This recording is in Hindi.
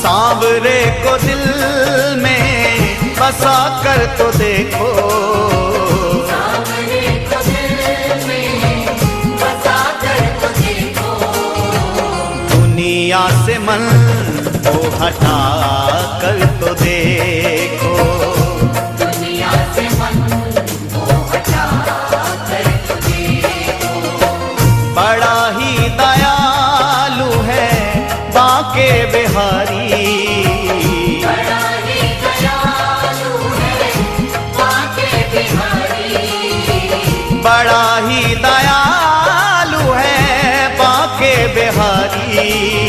सांवरे को दिल में बसा कर तो देखो, सांवरे को दिल में बसा कर तो देखो। दुनिया से मन को हटा कर तो देखो, दुनिया से मन को हटा कर तो देखो। बड़ा ही दयालु है बांके बिहारी, बड़ा ही दयालु है बांके बिहारी। बड़ा ही दयालु है बांके बिहारी।